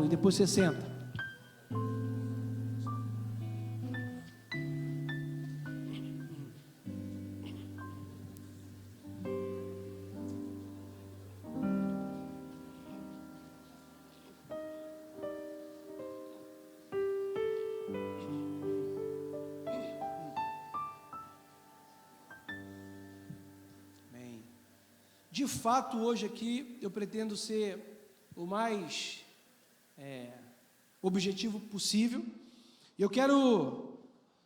e depois você senta. De fato, hoje aqui, eu pretendo ser o mais objetivo possível. Eu quero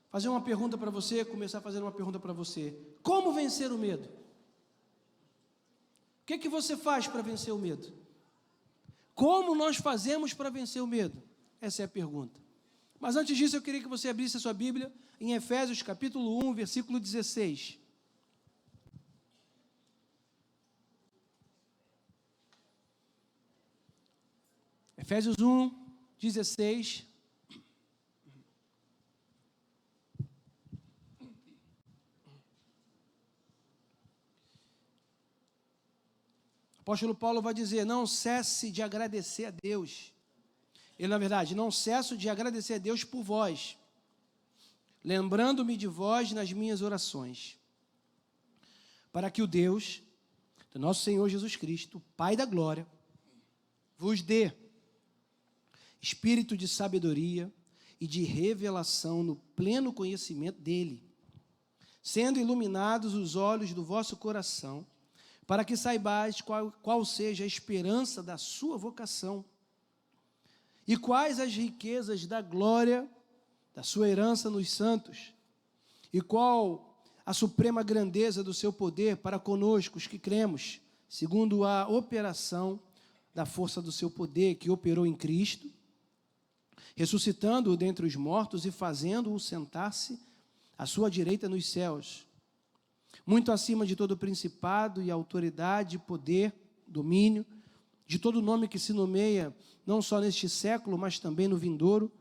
fazer uma pergunta para você, começar fazendo uma pergunta para você. Como vencer o medo? O que você faz para vencer o medo? Como nós fazemos para vencer o medo? Essa é a pergunta. Mas antes disso, eu queria que você abrisse a sua Bíblia em Efésios capítulo 1, versículo 16. Efésios 1, 16. O apóstolo Paulo vai dizer: não cesse de agradecer a Deus. Ele, na verdade, não cesso de agradecer a Deus por vós, lembrando-me de vós nas minhas orações, para que o Deus do nosso Senhor Jesus Cristo, Pai da glória, vos dê espírito de sabedoria e de revelação no pleno conhecimento dele, sendo iluminados os olhos do vosso coração, para que saibais qual seja a esperança da sua vocação, e quais as riquezas da glória da sua herança nos santos, e qual a suprema grandeza do seu poder para conosco, os que cremos, segundo a operação da força do seu poder, que operou em Cristo, ressuscitando-o dentre os mortos e fazendo-o sentar-se à sua direita nos céus, muito acima de todo principado e autoridade, poder, domínio, de todo nome que se nomeia, não só neste século, mas também no vindouro,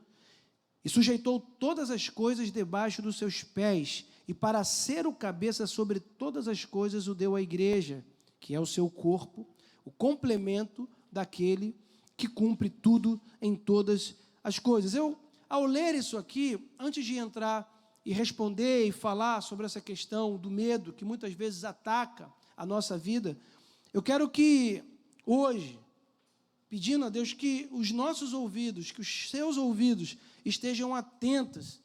e sujeitou todas as coisas debaixo dos seus pés, e para ser o cabeça sobre todas as coisas o deu à igreja, que é o seu corpo, o complemento daquele que cumpre tudo em todas as coisas. Eu, ao ler isso aqui, antes de entrar e responder e falar sobre essa questão do medo que muitas vezes ataca a nossa vida, eu quero que hoje, pedindo a Deus que os nossos ouvidos, que os seus ouvidos estejam atentos,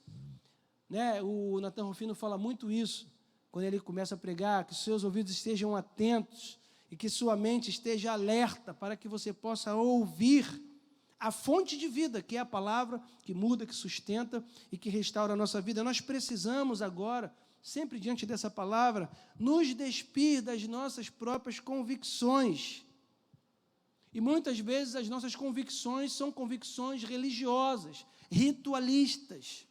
né? O Nathan Rufino fala muito isso, quando ele começa a pregar, que os seus ouvidos estejam atentos e que sua mente esteja alerta para que você possa ouvir a fonte de vida, que é a palavra que muda, que sustenta e que restaura a nossa vida. Nós precisamos agora, sempre diante dessa palavra, nos despir das nossas próprias convicções. E muitas vezes as nossas convicções são convicções religiosas, ritualistas.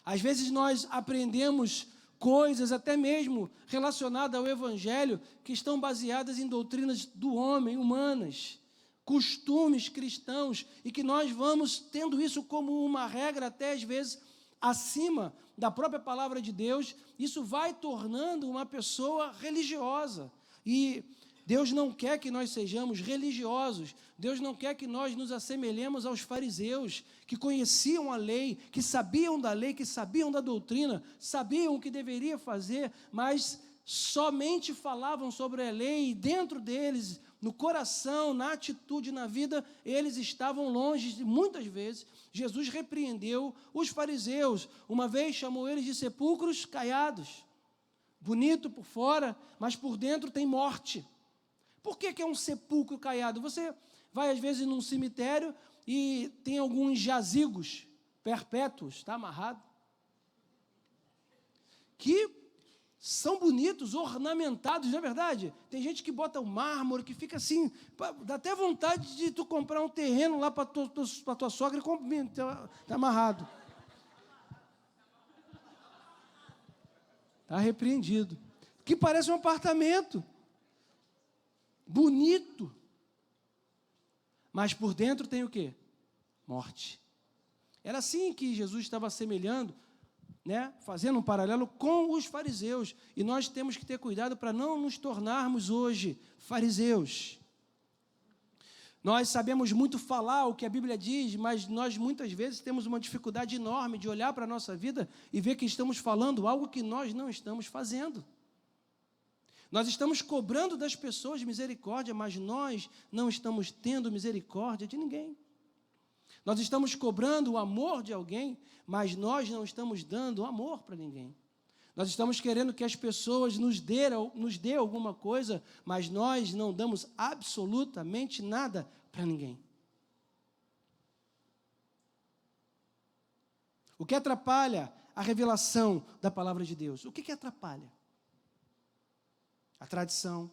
Às vezes nós aprendemos coisas até mesmo relacionadas ao Evangelho que estão baseadas em doutrinas do homem, humanas, costumes cristãos, e que nós vamos tendo isso como uma regra, até às vezes acima da própria palavra de Deus. Isso vai tornando uma pessoa religiosa, e Deus não quer que nós sejamos religiosos. Deus não quer que nós nos assemelhemos aos fariseus, que conheciam a lei, que sabiam da lei, que sabiam da doutrina, sabiam o que deveria fazer, mas somente falavam sobre a lei, e dentro deles, no coração, na atitude, na vida, eles estavam longe. E muitas vezes Jesus repreendeu os fariseus. Uma vez chamou eles de sepulcros caiados. Bonito por fora, mas por dentro tem morte. Por que é um sepulcro caiado? Você vai às vezes num cemitério e tem alguns jazigos perpétuos, está amarrado, que são bonitos, ornamentados, não é verdade? Tem gente que bota o mármore, que fica assim, dá até vontade de tu comprar um terreno lá para tua sogra e está amarrado. Está repreendido. Que parece um apartamento. Bonito. Mas por dentro tem o quê? Morte. Era assim que Jesus estava assemelhando, né, fazendo um paralelo com os fariseus. E nós temos que ter cuidado para não nos tornarmos hoje fariseus. Nós sabemos muito falar o que a Bíblia diz, mas nós muitas vezes temos uma dificuldade enorme de olhar para a nossa vida e ver que estamos falando algo que nós não estamos fazendo. Nós estamos cobrando das pessoas misericórdia, mas nós não estamos tendo misericórdia de ninguém. Nós estamos cobrando o amor de alguém, mas nós não estamos dando amor para ninguém. Nós estamos querendo que as pessoas nos dê alguma coisa, mas nós não damos absolutamente nada para ninguém. O que atrapalha a revelação da palavra de Deus? O que atrapalha? A tradição,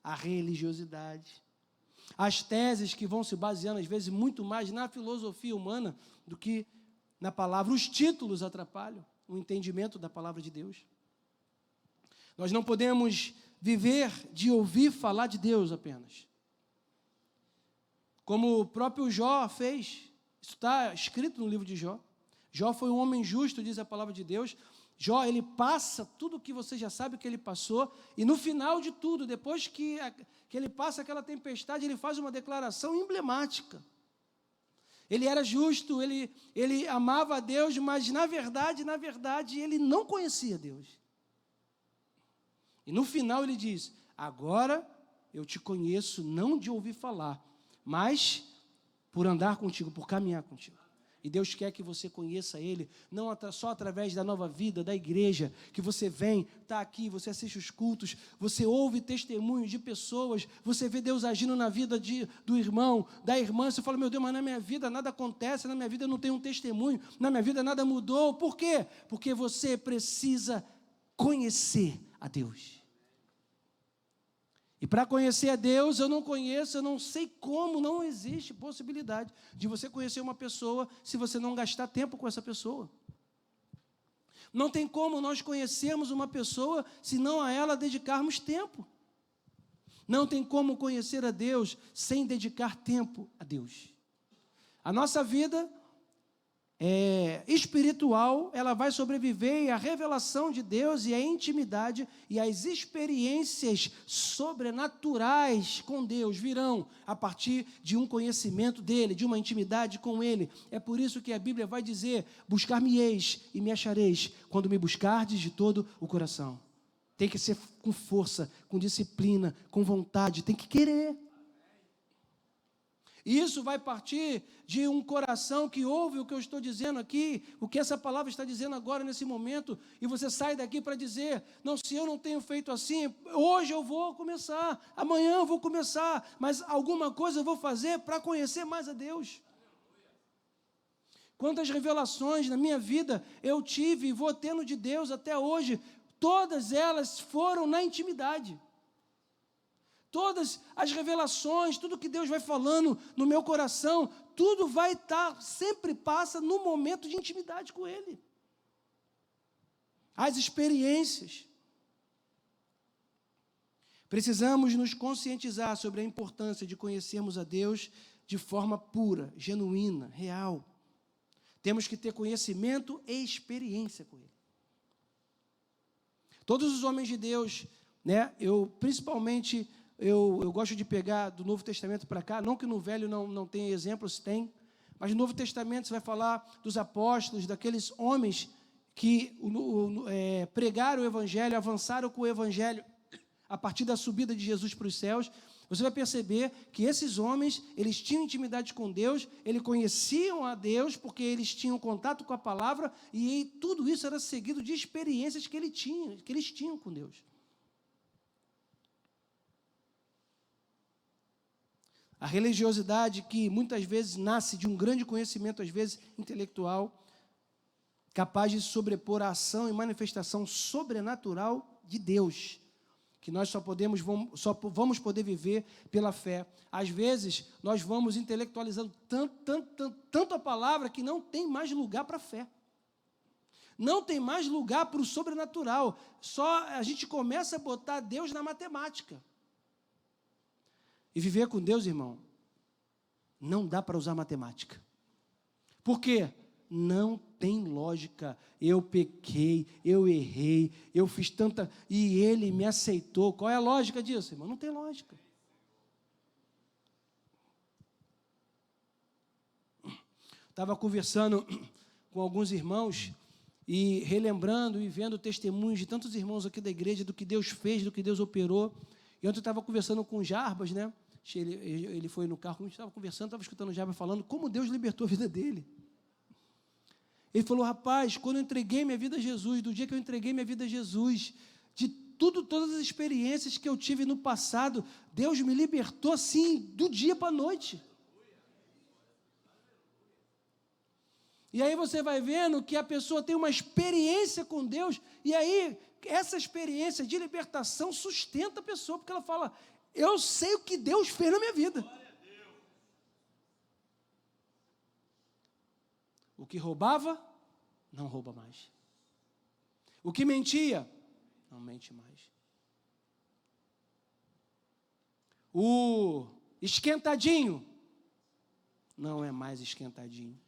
a religiosidade, as teses que vão se baseando, às vezes, muito mais na filosofia humana do que na palavra. Os títulos atrapalham o entendimento da palavra de Deus. Nós não podemos viver de ouvir falar de Deus apenas. Como o próprio Jó fez, isso está escrito no livro de Jó. Jó foi um homem justo, diz a palavra de Deus. Jó, ele passa tudo o que você já sabe que ele passou, e no final de tudo, depois que ele passa aquela tempestade, ele faz uma declaração emblemática. Ele era justo, ele amava a Deus, mas na verdade, ele não conhecia Deus. E no final ele diz: agora eu te conheço não de ouvir falar, mas por andar contigo, por caminhar contigo. E Deus quer que você conheça Ele, não só através da Nova Vida, da igreja, que você vem, está aqui, você assiste os cultos, você ouve testemunhos de pessoas, você vê Deus agindo na vida do irmão, da irmã, você fala: meu Deus, mas na minha vida nada acontece, na minha vida eu não tenho um testemunho, na minha vida nada mudou. Por quê? Porque você precisa conhecer a Deus. E para conhecer a Deus, eu não sei como, não existe possibilidade de você conhecer uma pessoa se você não gastar tempo com essa pessoa. Não tem como nós conhecermos uma pessoa se não a ela dedicarmos tempo. Não tem como conhecer a Deus sem dedicar tempo a Deus. A nossa vida espiritual, ela vai sobreviver, e a revelação de Deus e a intimidade e as experiências sobrenaturais com Deus virão a partir de um conhecimento dEle, de uma intimidade com Ele. É por isso que a Bíblia vai dizer: buscar-me-eis e me achareis, quando me buscardes de todo o coração. Tem que ser com força, com disciplina, com vontade, tem que querer. Isso vai partir de um coração que ouve o que eu estou dizendo aqui, o que essa palavra está dizendo agora, nesse momento, e você sai daqui para dizer: não, se eu não tenho feito assim, hoje eu vou começar, amanhã eu vou começar, mas alguma coisa eu vou fazer para conhecer mais a Deus. Quantas revelações na minha vida eu tive e vou tendo de Deus até hoje, todas elas foram na intimidade. Todas as revelações, tudo que Deus vai falando no meu coração, tudo vai estar, sempre passa no momento de intimidade com Ele. As experiências. Precisamos nos conscientizar sobre a importância de conhecermos a Deus de forma pura, genuína, real. Temos que ter conhecimento e experiência com Ele. Todos os homens de Deus, principalmente... Eu gosto de pegar do Novo Testamento para cá, não que no Velho não tenha exemplos, tem, mas no Novo Testamento você vai falar dos apóstolos, daqueles homens que pregaram o Evangelho, avançaram com o Evangelho a partir da subida de Jesus para os céus. Você vai perceber que esses homens, eles tinham intimidade com Deus, eles conheciam a Deus porque eles tinham contato com a palavra, e tudo isso era seguido de experiências que eles tinham com Deus. A religiosidade, que muitas vezes nasce de um grande conhecimento, às vezes intelectual, capaz de sobrepor a ação e manifestação sobrenatural de Deus, que nós só vamos poder viver pela fé. Às vezes, nós vamos intelectualizando tanto a palavra que não tem mais lugar para a fé. Não tem mais lugar para o sobrenatural. Só a gente começa a botar Deus na matemática. E viver com Deus, irmão, não dá para usar matemática. Por quê? Não tem lógica. Eu pequei, eu errei, eu fiz tanta... e Ele me aceitou. Qual é a lógica disso, irmão? Não tem lógica. Estava conversando com alguns irmãos e relembrando e vendo testemunhos de tantos irmãos aqui da igreja, do que Deus fez, do que Deus operou. E ontem eu estava conversando com o Jarbas, né? Ele foi no carro, a gente estava conversando, estava escutando o Jarbas falando como Deus libertou a vida dele. Ele falou, rapaz, quando eu entreguei minha vida a Jesus, do dia que eu entreguei minha vida a Jesus, de todas as experiências que eu tive no passado, Deus me libertou assim, do dia para a noite. E aí você vai vendo que a pessoa tem uma experiência com Deus, e aí essa experiência de libertação sustenta a pessoa, porque ela fala, eu sei o que Deus fez na minha vida. O que roubava, não rouba mais. O que mentia, não mente mais. O esquentadinho, não é mais esquentadinho.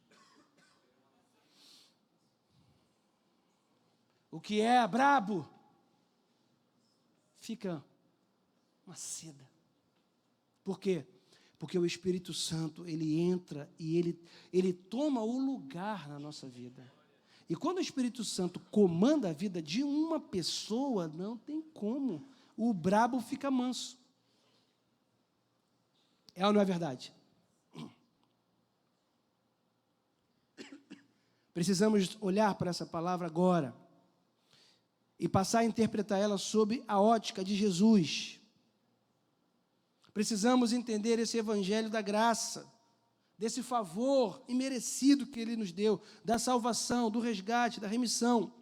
O que é brabo, fica uma seda. Por quê? Porque o Espírito Santo, ele entra e ele toma o lugar na nossa vida. E quando o Espírito Santo comanda a vida de uma pessoa, não tem como. O brabo fica manso. É ou não é verdade? Precisamos olhar para essa palavra agora e passar a interpretar ela sob a ótica de Jesus. Precisamos entender esse evangelho da graça, desse favor imerecido que Ele nos deu, da salvação, do resgate, da remissão.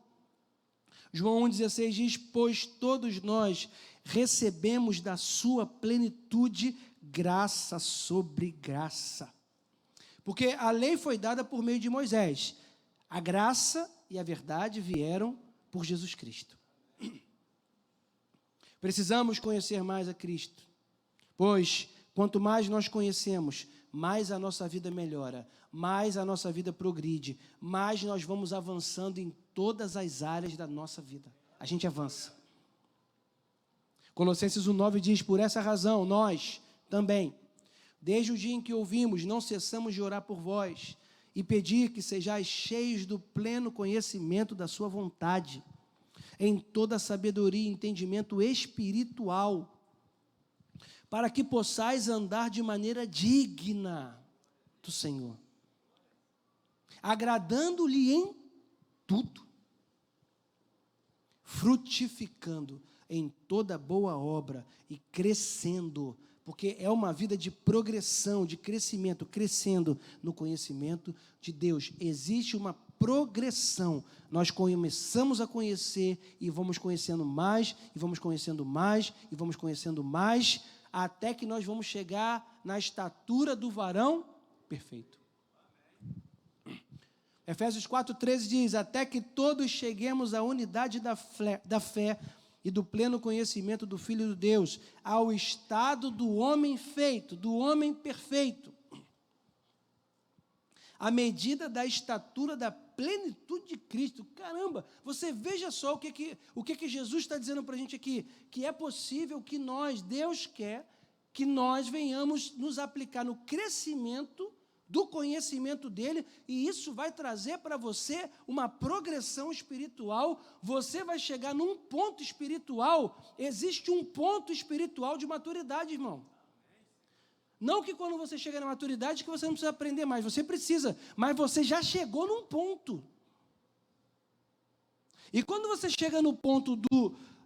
João 1,16 diz, pois todos nós recebemos da sua plenitude graça sobre graça. Porque a lei foi dada por meio de Moisés, a graça e a verdade vieram por Jesus Cristo. Precisamos conhecer mais a Cristo, pois quanto mais nós conhecemos, mais a nossa vida melhora, mais a nossa vida progride, mais nós vamos avançando em todas as áreas da nossa vida. A gente avança. Colossenses 1,9 diz, por essa razão, nós também, desde o dia em que ouvimos, não cessamos de orar por vós e pedir que sejais cheios do pleno conhecimento da sua vontade, em toda sabedoria e entendimento espiritual, para que possais andar de maneira digna do Senhor, agradando-lhe em tudo, frutificando em toda boa obra e crescendo, porque é uma vida de progressão, de crescimento, crescendo no conhecimento de Deus. Existe uma progressão. Nós começamos a conhecer e vamos conhecendo mais, e vamos conhecendo mais, e vamos conhecendo mais, até que nós vamos chegar na estatura do varão perfeito. Efésios 4,13 diz, até que todos cheguemos à unidade da fé e do pleno conhecimento do Filho de Deus, ao estado do homem feito, do homem perfeito, à medida da estatura da plenitude de Cristo. Caramba, você veja só o que Jesus está dizendo para a gente aqui, que é possível que nós, Deus quer que nós venhamos nos aplicar no crescimento do conhecimento dele, e isso vai trazer para você uma progressão espiritual. Você vai chegar num ponto espiritual, existe um ponto espiritual de maturidade, irmão. Não que quando você chega na maturidade que você não precisa aprender mais, você precisa, mas você já chegou num ponto. E quando você chega no ponto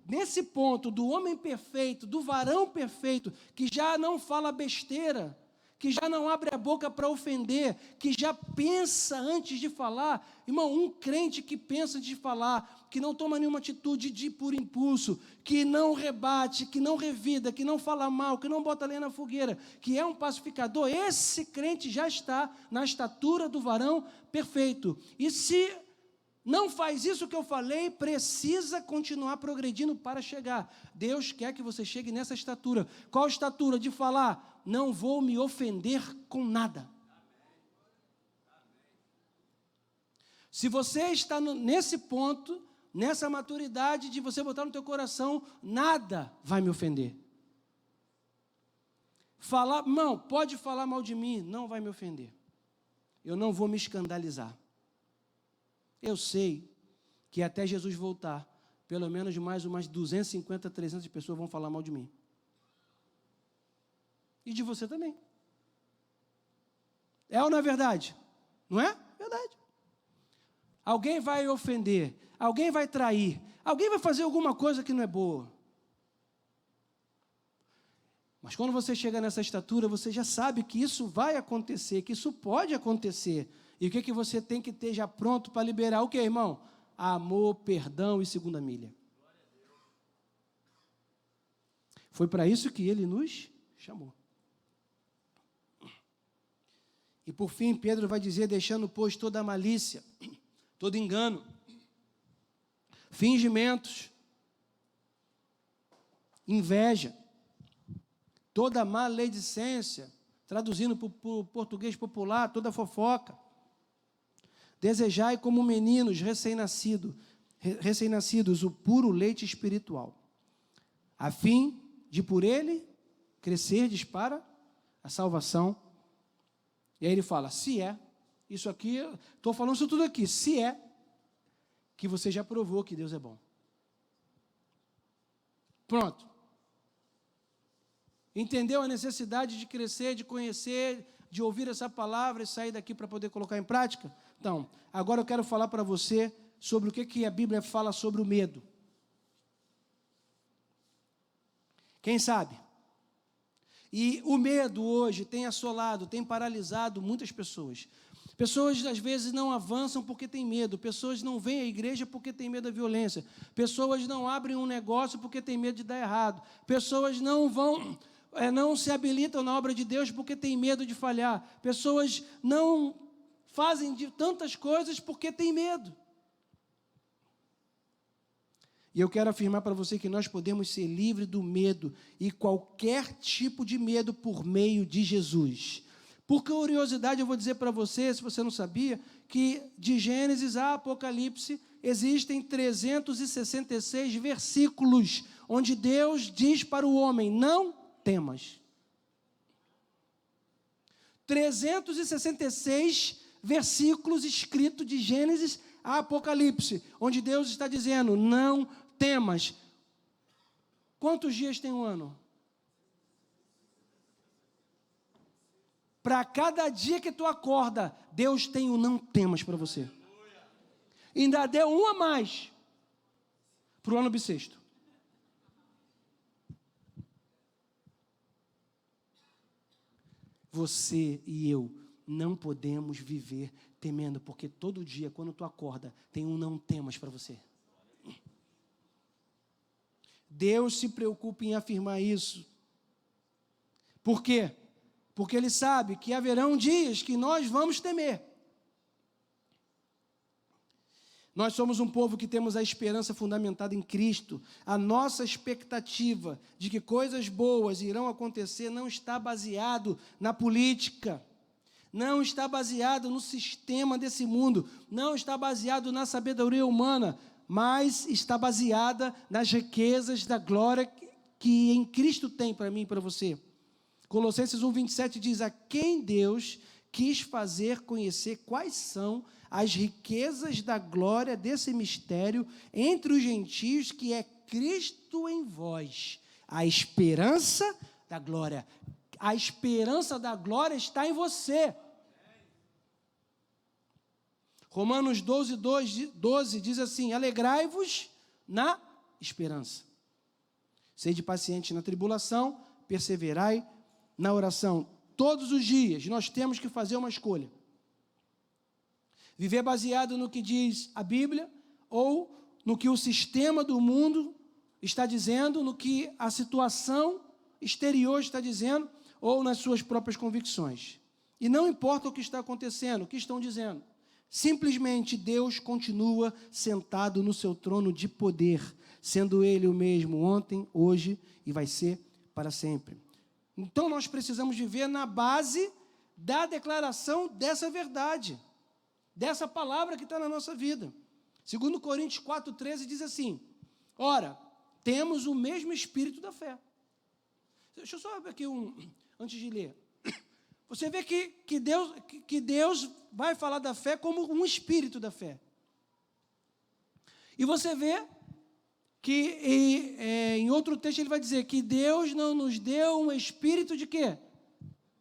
nesse ponto do homem perfeito, do varão perfeito, que já não fala besteira, que já não abre a boca para ofender, que já pensa antes de falar. Irmão, um crente que pensa antes de falar, que não toma nenhuma atitude por impulso, que não rebate, que não revida, que não fala mal, que não bota lenha na fogueira, que é um pacificador, esse crente já está na estatura do varão perfeito. E se não faz isso que eu falei, precisa continuar progredindo para chegar. Deus quer que você chegue nessa estatura. Qual estatura? De falar, não vou me ofender com nada. Se você está nesse ponto, nessa maturidade de você botar no teu coração, nada vai me ofender. Falar, irmão, pode falar mal de mim, não vai me ofender. eu não vou me escandalizar. Eu sei que até Jesus voltar, pelo menos mais umas 250, 300 pessoas vão falar mal de mim. E de você também. É ou não é verdade? Não é? Verdade. Alguém vai ofender, alguém vai trair, alguém vai fazer alguma coisa que não é boa. Mas quando você chega nessa estatura, você já sabe que isso vai acontecer, que isso pode acontecer. E o que você tem que ter já pronto para liberar? O que, irmão? Amor, perdão e segunda milha. Foi para isso que ele nos chamou. E por fim, Pedro vai dizer, deixando, pois, toda a malícia, todo engano, fingimentos, inveja, toda maledicência, traduzindo para o português popular, toda fofoca. Desejai como meninos recém-nascidos o puro leite espiritual, a fim de por ele crescerdes para a salvação. E aí ele fala, se é, isso aqui, estou falando isso tudo aqui, se é que você já provou que Deus é bom. Pronto. Entendeu a necessidade de crescer, de conhecer, de ouvir essa palavra e sair daqui para poder colocar em prática? Então, agora eu quero falar para você sobre o que a Bíblia fala sobre o medo. Quem sabe? E o medo hoje tem assolado, tem paralisado muitas pessoas. Pessoas, às vezes, não avançam porque têm medo. Pessoas não vêm à igreja porque têm medo da violência. Pessoas não abrem um negócio porque têm medo de dar errado. Pessoas não se habilitam na obra de Deus porque têm medo de falhar. Pessoas não fazem de tantas coisas porque têm medo. E eu quero afirmar para você que nós podemos ser livres do medo e qualquer tipo de medo por meio de Jesus. Por curiosidade, eu vou dizer para você, se você não sabia, que de Gênesis a Apocalipse existem 366 versículos onde Deus diz para o homem, não temas. 366 versículos escritos de Gênesis a Apocalipse, onde Deus está dizendo, não temas. Quantos dias tem um ano? Para cada dia que tu acorda, Deus tem um não temas para você. Ainda deu um a mais para o ano bissexto. Você e eu não podemos viver temendo, porque todo dia, quando tu acorda, tem um não temas para você. Deus se preocupa em afirmar isso. Por quê? Porque Ele sabe que haverão dias que nós vamos temer. Nós somos um povo que temos a esperança fundamentada em Cristo. A nossa expectativa de que coisas boas irão acontecer não está baseado na política, não está baseado no sistema desse mundo, não está baseado na sabedoria humana, mas está baseada nas riquezas da glória que em Cristo tem para mim e para você. Colossenses 1:27 diz, a quem Deus quis fazer conhecer quais são as riquezas da glória desse mistério entre os gentios, que é Cristo em vós, a esperança da glória. A esperança da glória está em você. Romanos 12 diz assim, alegrai-vos na esperança. Sede paciente na tribulação, perseverai na oração. Todos os dias nós temos que fazer uma escolha. Viver baseado no que diz a Bíblia ou no que o sistema do mundo está dizendo, no que a situação exterior está dizendo ou nas suas próprias convicções. E não importa o que está acontecendo, o que estão dizendo. Simplesmente Deus continua sentado no seu trono de poder, sendo Ele o mesmo ontem, hoje e vai ser para sempre. Então nós precisamos viver na base da declaração dessa verdade, dessa palavra que está na nossa vida. 2 Coríntios 4,13 diz assim, ora, temos o mesmo espírito da fé. Deixa eu só abrir aqui antes de ler. Você vê que Deus vai falar da fé como um espírito da fé. E você vê que em outro texto ele vai dizer que Deus não nos deu um espírito de quê?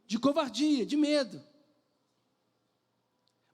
De covardia, de medo,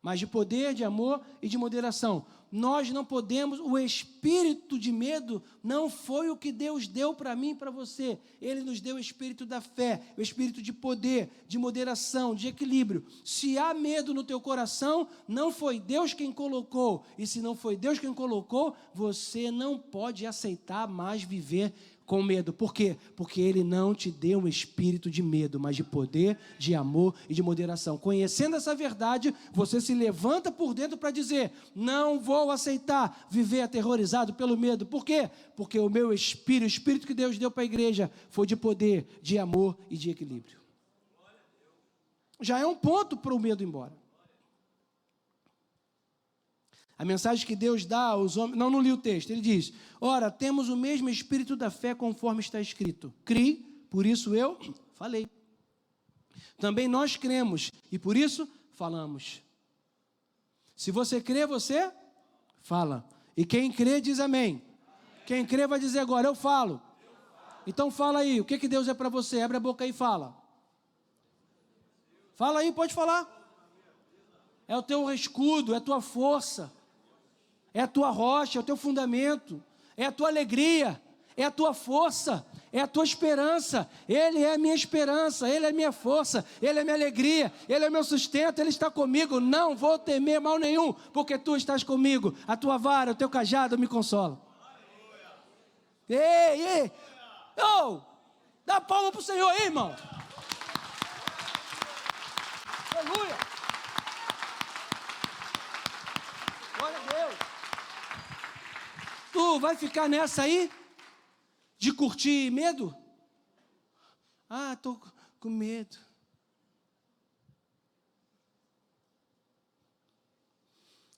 mas de poder, de amor e de moderação. Nós não podemos, o espírito de medo não foi o que Deus deu para mim e para você. Ele nos deu o espírito da fé, o espírito de poder, de moderação, de equilíbrio. Se há medo no teu coração, não foi Deus quem colocou. E se não foi Deus quem colocou, você não pode aceitar mais viver com medo. Por quê? Porque Ele não te deu um espírito de medo, mas de poder, de amor e de moderação. Conhecendo essa verdade, você se levanta por dentro para dizer: não vou aceitar viver aterrorizado pelo medo. Por quê? Porque o meu espírito, o espírito que Deus deu para a igreja, foi de poder, de amor e de equilíbrio. Já é um ponto para o medo ir embora. A mensagem que Deus dá aos homens... Não li o texto. Ele diz: ora, temos o mesmo espírito da fé conforme está escrito. Crie, por isso eu falei. Também nós cremos e por isso falamos. Se você crê, você fala. E quem crê diz amém. Quem crê vai dizer agora: eu falo. Então fala aí, o que Deus é para você? Abre a boca aí e fala. Fala aí, pode falar. É o teu escudo, é a tua força. É a tua rocha, é o teu fundamento, é a tua alegria, é a tua força, é a tua esperança. Ele é a minha esperança, Ele é a minha força, Ele é a minha alegria, Ele é o meu sustento, Ele está comigo. Não vou temer mal nenhum, porque Tu estás comigo. A tua vara, o teu cajado me consola. Ei! Oh, dá palma para o Senhor aí, irmão. Aleluia. Glória a Deus. Tu vai ficar nessa aí, de curtir medo? Ah, estou com medo.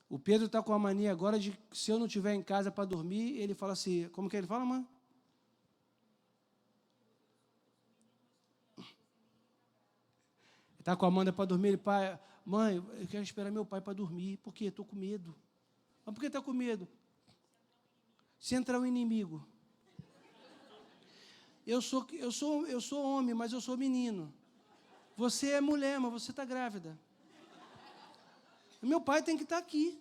O Pedro está com a mania agora de, se eu não estiver em casa para dormir, ele fala assim, como que ele fala, mãe? Está com a Amanda para dormir, ele, pai, mãe, eu quero esperar meu pai para dormir, por quê? Estou com medo. Mas por que está com medo? Se entrar um inimigo. Eu sou homem, mas eu sou menino. Você é mulher, mas você está grávida. Meu pai tem que estar aqui.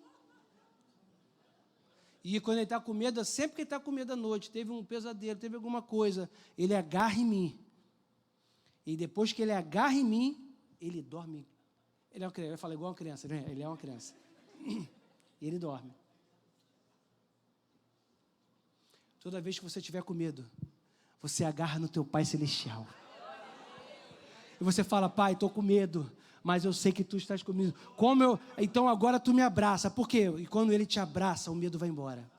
E quando ele está com medo, sempre que ele está com medo à noite, teve um pesadelo, teve alguma coisa, ele agarra em mim. E depois que ele agarra em mim, ele dorme. Ele é uma criança, eu falo igual uma criança, né? Ele é uma criança. E ele dorme. Toda vez que você estiver com medo, você agarra no teu Pai Celestial. E você fala: Pai, estou com medo, mas eu sei que Tu estás comigo. Então agora Tu me abraça. Por quê? E quando Ele te abraça, o medo vai embora.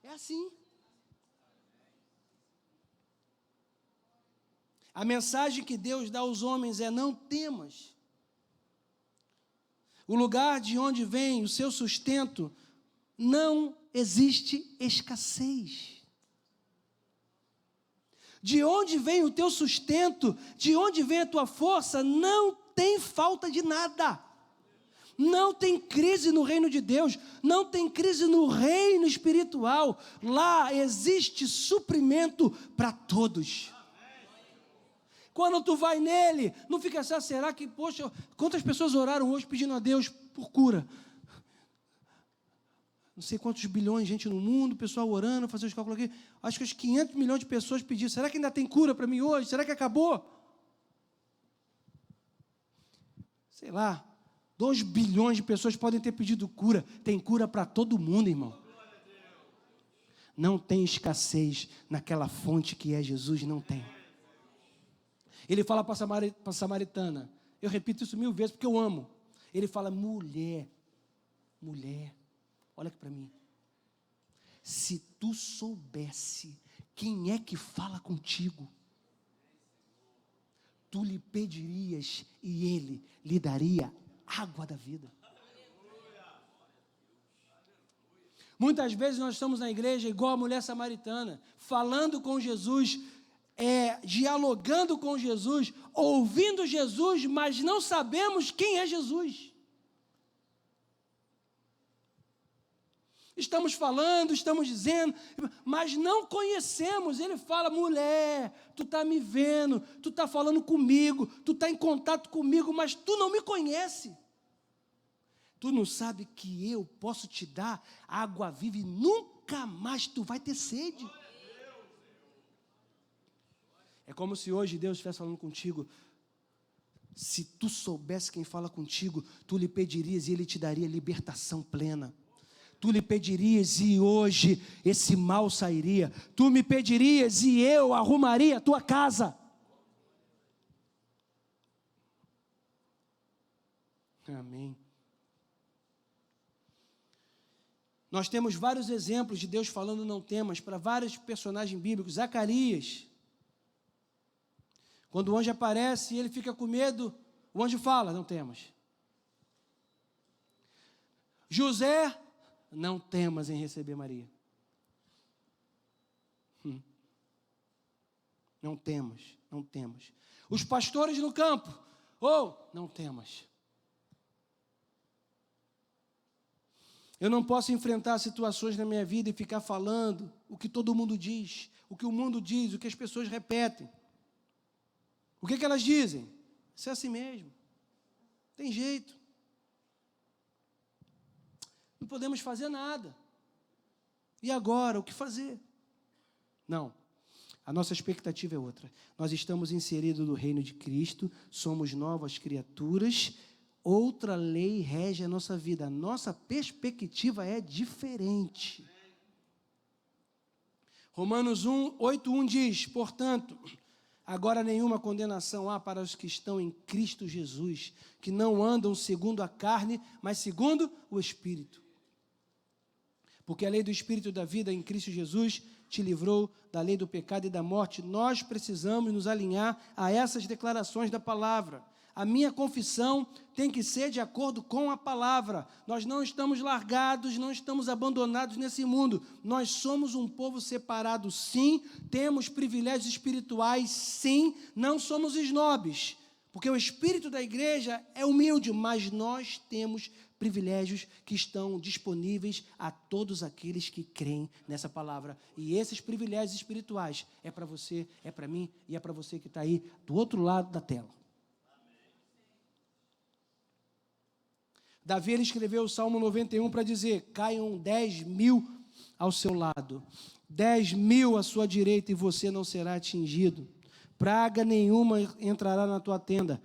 É assim. A mensagem que Deus dá aos homens é: não temas. O lugar de onde vem o seu sustento, não existe escassez. De onde vem o teu sustento, de onde vem a tua força, não tem falta de nada. Não tem crise no reino de Deus, não tem crise no reino espiritual. Lá existe suprimento para todos. Quando tu vai nele, não fica assim: será que, poxa, quantas pessoas oraram hoje pedindo a Deus por cura? Não sei quantos bilhões de gente no mundo, pessoal orando, fazendo os cálculos aqui. Acho que uns 500 milhões de pessoas pediram. Será que ainda tem cura para mim hoje? Será que acabou? Sei lá, 2 bilhões de pessoas podem ter pedido cura. Tem cura para todo mundo, irmão. Não tem escassez naquela fonte que é Jesus, não tem. Ele fala para a samaritana, eu repito isso 1000 vezes porque eu amo. Ele fala: mulher, olha aqui para mim. Se tu soubesse quem é que fala contigo, tu lhe pedirias e ele lhe daria água da vida. Muitas vezes nós estamos na igreja igual a mulher samaritana, falando com Jesus dialogando com Jesus, ouvindo Jesus, mas não sabemos quem é Jesus. Estamos falando, estamos dizendo, mas não conhecemos. Ele fala: mulher, tu está me vendo, tu está falando comigo, tu está em contato comigo, mas tu não me conhece. Tu não sabe que eu posso te dar água viva e nunca mais tu vai ter sede. É como se hoje Deus estivesse falando contigo. Se tu soubesse quem fala contigo, tu lhe pedirias e Ele te daria libertação plena. Tu lhe pedirias e hoje esse mal sairia. Tu me pedirias e eu arrumaria a tua casa. Amém. Nós temos vários exemplos de Deus falando não temas para vários personagens bíblicos. Zacarias, quando o anjo aparece e ele fica com medo, o anjo fala: não temas. José: não temas em receber Maria. Não temas, não temas. Os pastores no campo: não temas. Eu não posso enfrentar situações na minha vida e ficar falando o que todo mundo diz, o que o mundo diz, o que as pessoas repetem. O que elas dizem? Isso é assim mesmo. Tem jeito. Não podemos fazer nada. E agora, o que fazer? Não. A nossa expectativa é outra. Nós estamos inseridos no reino de Cristo, somos novas criaturas, outra lei rege a nossa vida. A nossa perspectiva é diferente. Romanos 8:1 diz: portanto, agora nenhuma condenação há para os que estão em Cristo Jesus, que não andam segundo a carne, mas segundo o Espírito. Porque a lei do Espírito da vida em Cristo Jesus te livrou da lei do pecado e da morte. Nós precisamos nos alinhar a essas declarações da palavra. A minha confissão tem que ser de acordo com a palavra. Nós não estamos largados, não estamos abandonados nesse mundo. Nós somos um povo separado, sim. Temos privilégios espirituais, sim. Não somos snobs, porque o espírito da igreja é humilde, mas nós temos privilégios que estão disponíveis a todos aqueles que creem nessa palavra. E esses privilégios espirituais é para você, é para mim e é para você que está aí do outro lado da tela. Davi, ele escreveu o Salmo 91 para dizer: caiam 10.000 ao seu lado, 10.000 à sua direita e você não será atingido. Praga nenhuma entrará na tua tenda,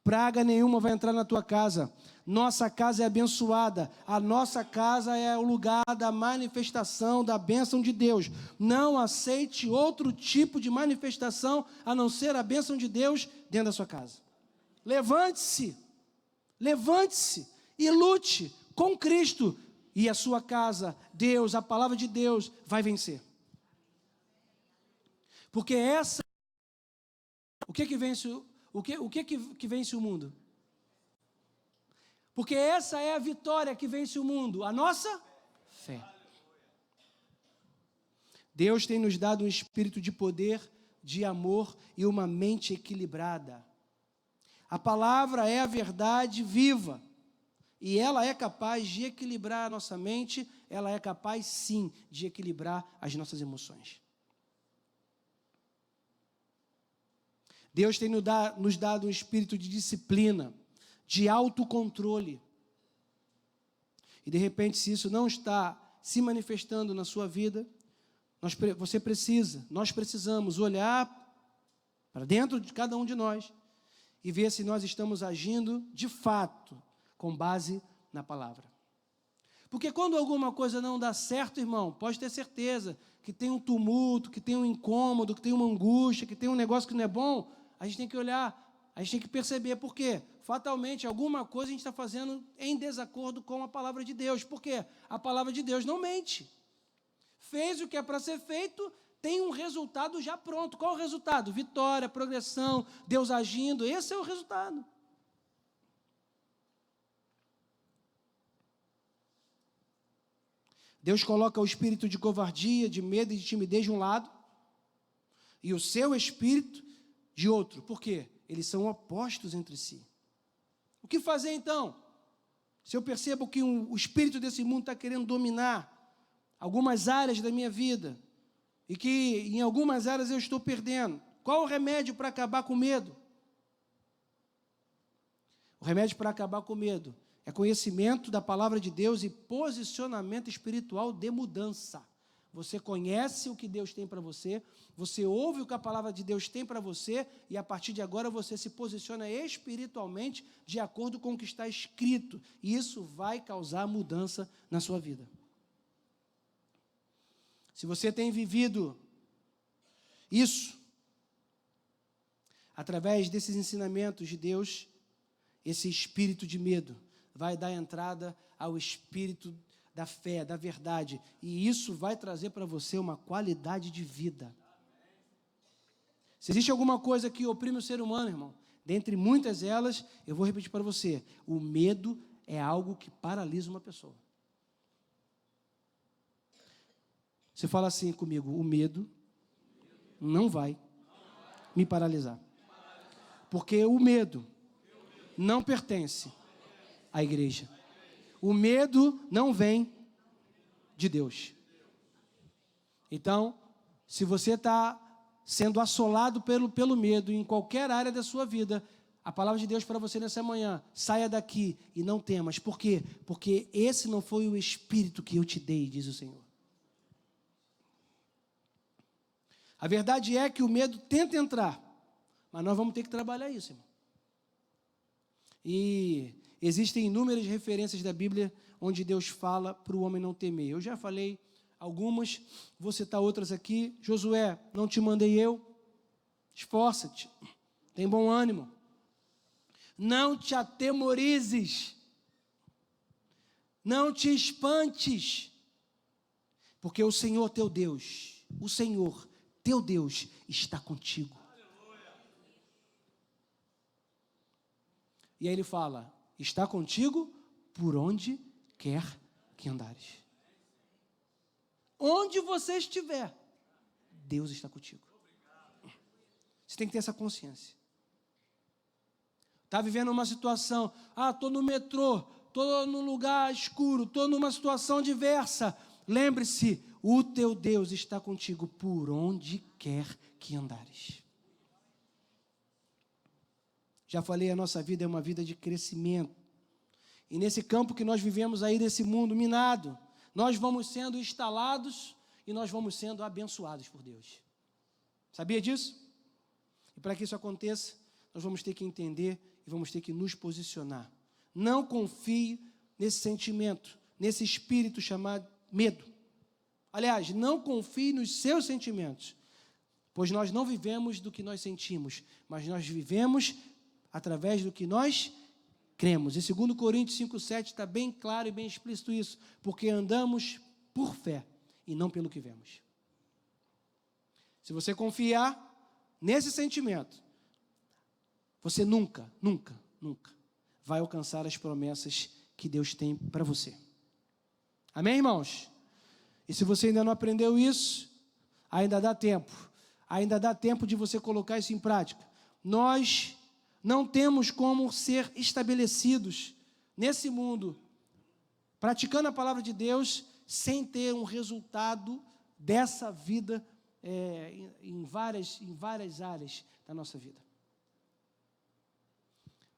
praga nenhuma vai entrar na tua casa. Nossa casa é abençoada, a nossa casa é o lugar da manifestação da bênção de Deus. Não aceite outro tipo de manifestação a não ser a bênção de Deus dentro da sua casa. Levante-se e lute com Cristo, e a sua casa, Deus, a palavra de Deus vai vencer. Porque o que vence o mundo? Porque essa é a vitória que vence o mundo, a nossa fé. Deus tem nos dado um espírito de poder, de amor e uma mente equilibrada. A palavra é a verdade viva, e ela é capaz de equilibrar a nossa mente, ela é capaz, sim, de equilibrar as nossas emoções. Deus tem nos dado um espírito de disciplina, de autocontrole. E de repente, se isso não está se manifestando na sua vida, nós precisamos olhar para dentro de cada um de nós e ver se nós estamos agindo de fato com base na palavra. Porque quando alguma coisa não dá certo, irmão, pode ter certeza que tem um tumulto, que tem um incômodo, que tem uma angústia, que tem um negócio que não é bom. A gente tem que olhar, a gente tem que perceber por quê. Fatalmente, alguma coisa a gente está fazendo em desacordo com a palavra de Deus. Por quê? A palavra de Deus não mente. Fez o que é para ser feito, tem um resultado já pronto. Qual o resultado? Vitória, progressão, Deus agindo. Esse é o resultado. Deus coloca o espírito de covardia, de medo e de timidez de um lado, e o seu espírito de outro. Por quê? Eles são opostos entre si. O que fazer então? Se eu percebo que o espírito desse mundo está querendo dominar algumas áreas da minha vida, e que em algumas áreas eu estou perdendo, qual o remédio para acabar com o medo? O remédio para acabar com o medo é conhecimento da palavra de Deus e posicionamento espiritual de mudança. Você conhece o que Deus tem para você, você ouve o que a palavra de Deus tem para você, e a partir de agora você se posiciona espiritualmente de acordo com o que está escrito. E isso vai causar mudança na sua vida. Se você tem vivido isso, através desses ensinamentos de Deus, esse espírito de medo vai dar entrada ao espírito da fé, da verdade, e isso vai trazer para você uma qualidade de vida. Se existe alguma coisa que oprime o ser humano, irmão, dentre muitas elas, eu vou repetir para você, o medo é algo que paralisa uma pessoa. Você fala assim comigo, o medo não vai me paralisar. Porque o medo não pertence à igreja. O medo não vem de Deus. Então, se você está sendo assolado pelo medo em qualquer área da sua vida, a palavra de Deus para você nessa manhã, saia daqui e não temas. Por quê? Porque esse não foi o espírito que eu te dei, diz o Senhor. A verdade é que o medo tenta entrar, mas nós vamos ter que trabalhar isso, irmão. E existem inúmeras referências da Bíblia onde Deus fala para o homem não temer. Eu já falei algumas, vou citar outras aqui. Josué, não te mandei eu? Esforça-te, tem bom ânimo. Não te atemorizes, não te espantes, porque o Senhor teu Deus, o Senhor teu Deus está contigo. E aí ele fala, está contigo por onde quer que andares. Onde você estiver, Deus está contigo. Você tem que ter essa consciência. Está vivendo uma situação, estou no metrô, estou num lugar escuro, estou numa situação diversa. Lembre-se, o teu Deus está contigo por onde quer que andares. Já falei, a nossa vida é uma vida de crescimento. E nesse campo que nós vivemos aí, desse mundo minado, nós vamos sendo instalados e nós vamos sendo abençoados por Deus. Sabia disso? E para que isso aconteça, nós vamos ter que entender e vamos ter que nos posicionar. Não confie nesse sentimento, nesse espírito chamado medo. Aliás, não confie nos seus sentimentos, pois nós não vivemos do que nós sentimos, mas nós vivemos através do que nós cremos. Em 2 Coríntios 5,7 está bem claro e bem explícito isso, porque andamos por fé e não pelo que vemos. Se você confiar nesse sentimento, você nunca vai alcançar as promessas que Deus tem para você. Amém, irmãos? E se você ainda não aprendeu isso, ainda dá tempo de você colocar isso em prática. Nós não temos como ser estabelecidos nesse mundo, praticando a palavra de Deus, sem ter um resultado dessa vida em várias áreas da nossa vida.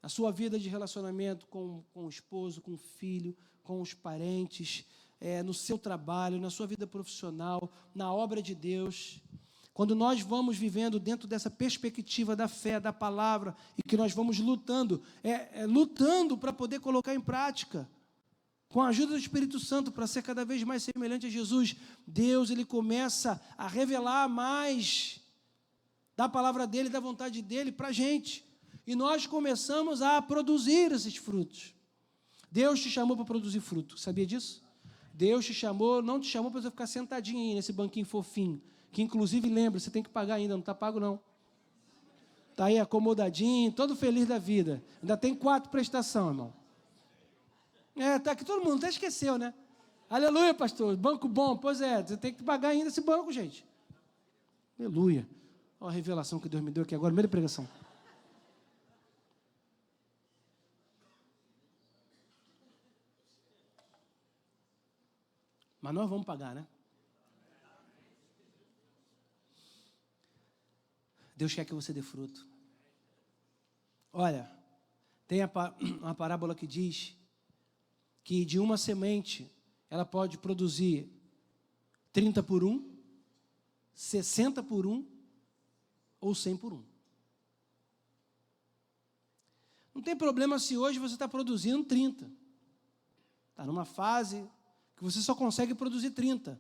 Na sua vida de relacionamento com o esposo, com o filho, com os parentes, no seu trabalho, na sua vida profissional, na obra de Deus. Quando nós vamos vivendo dentro dessa perspectiva da fé, da palavra, e que nós vamos lutando para poder colocar em prática, com a ajuda do Espírito Santo, para ser cada vez mais semelhante a Jesus, Deus, Ele começa a revelar mais da palavra dEle, da vontade dEle para a gente. E nós começamos a produzir esses frutos. Deus te chamou para produzir fruto, sabia disso? Deus te chamou, não te chamou para você ficar sentadinho aí nesse banquinho fofinho, que inclusive, lembra, você tem que pagar ainda, não está pago não. Está aí acomodadinho, todo feliz da vida. Ainda tem 4 prestações, irmão. Está aqui todo mundo, até esqueceu, né? Aleluia, pastor, banco bom. Pois é, você tem que pagar ainda esse banco, gente. Aleluia. Olha a revelação que Deus me deu aqui agora, no meio da pregação. Mas nós vamos pagar, né? Deus quer que você dê fruto. Olha, tem uma parábola que diz que de uma semente ela pode produzir 30 por 1, 60 por 1 ou 100 por 1. Não tem problema se hoje você está produzindo 30. Está numa fase que você só consegue produzir 30.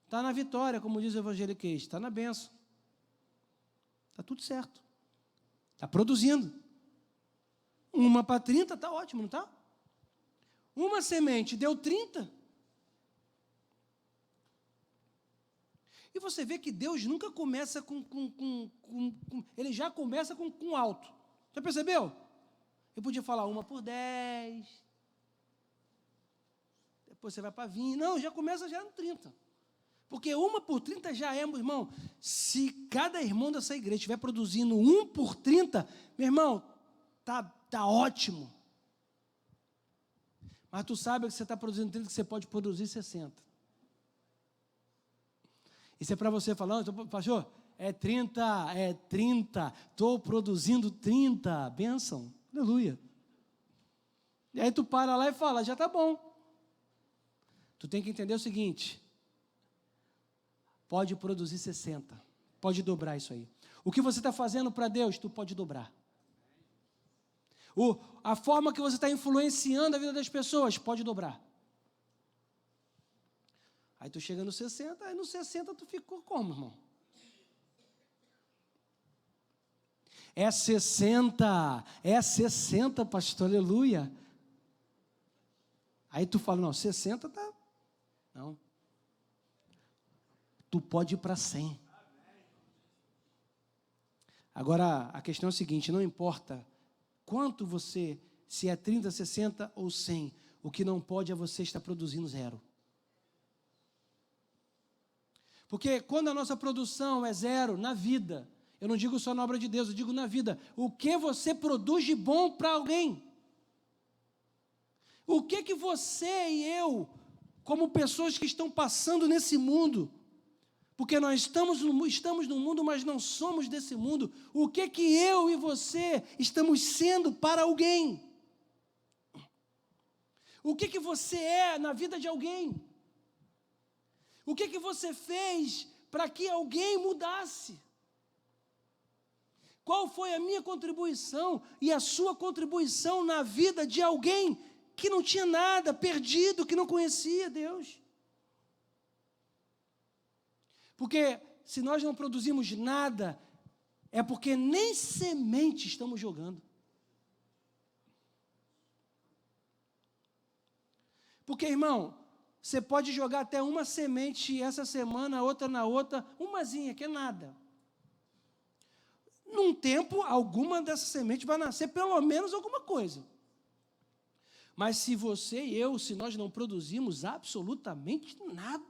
Está na vitória, como diz o evangeliquez, está na bênção. Está tudo certo. Está produzindo. Uma para 30 está ótimo, não está? Uma semente deu 30. E você vê que Deus nunca começa ele já começa com alto. Já percebeu? Eu podia falar uma por 10. Depois você vai para 20. Não, já começa já no 30. Porque uma por 30 já é, meu irmão. Se cada irmão dessa igreja estiver produzindo 1 por 30, meu irmão, tá ótimo. Mas tu sabe que você está produzindo 30, que você pode produzir 60. Isso é para você falar, pastor, é 30, estou produzindo 30, bênção, aleluia. E aí tu para lá e fala, já está bom. Tu tem que entender o seguinte, pode produzir 60, pode dobrar isso aí. O que você está fazendo para Deus, tu pode dobrar. A forma que você está influenciando a vida das pessoas, pode dobrar. Aí tu chega no 60, aí no 60 tu ficou como, irmão? É 60, pastor, aleluia. Aí tu fala, não, 60 tá... Não. Tu pode ir para 100. Agora, a questão é o seguinte, não importa quanto você, se é 30, 60 ou 100, o que não pode é você estar produzindo 0. Porque quando a nossa produção é 0 na vida, eu não digo só na obra de Deus, eu digo na vida, o que você produz de bom para alguém? O que você e eu, como pessoas que estão passando nesse mundo, porque nós estamos no mundo, mas não somos desse mundo, o que eu e você estamos sendo para alguém? O que você é na vida de alguém? O que você fez para que alguém mudasse? Qual foi a minha contribuição e a sua contribuição na vida de alguém que não tinha nada, perdido, que não conhecia Deus? Porque se nós não produzimos nada, é porque nem semente estamos jogando. Porque, irmão, você pode jogar até uma semente essa semana, outra na outra, umazinha, que é nada. Num tempo, alguma dessas sementes vai nascer pelo menos alguma coisa. Mas se você e eu, se nós não produzimos absolutamente nada,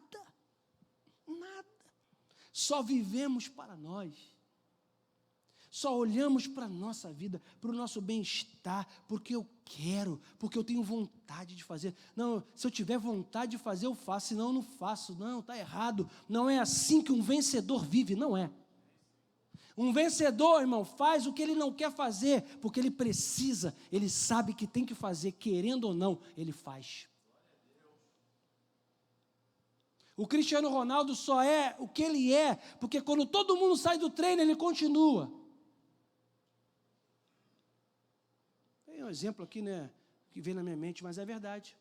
só vivemos para nós, só olhamos para a nossa vida, para o nosso bem-estar, porque eu quero, porque eu tenho vontade de fazer. Não, se eu tiver vontade de fazer, eu faço, senão eu não faço. Não, está errado. Não é assim que um vencedor vive, não é. Um vencedor, irmão, faz o que ele não quer fazer, porque ele precisa, ele sabe que tem que fazer, querendo ou não, ele faz. O Cristiano Ronaldo só é o que ele é, porque quando todo mundo sai do treino, ele continua. Tem um exemplo aqui, né, que vem na minha mente, mas é verdade.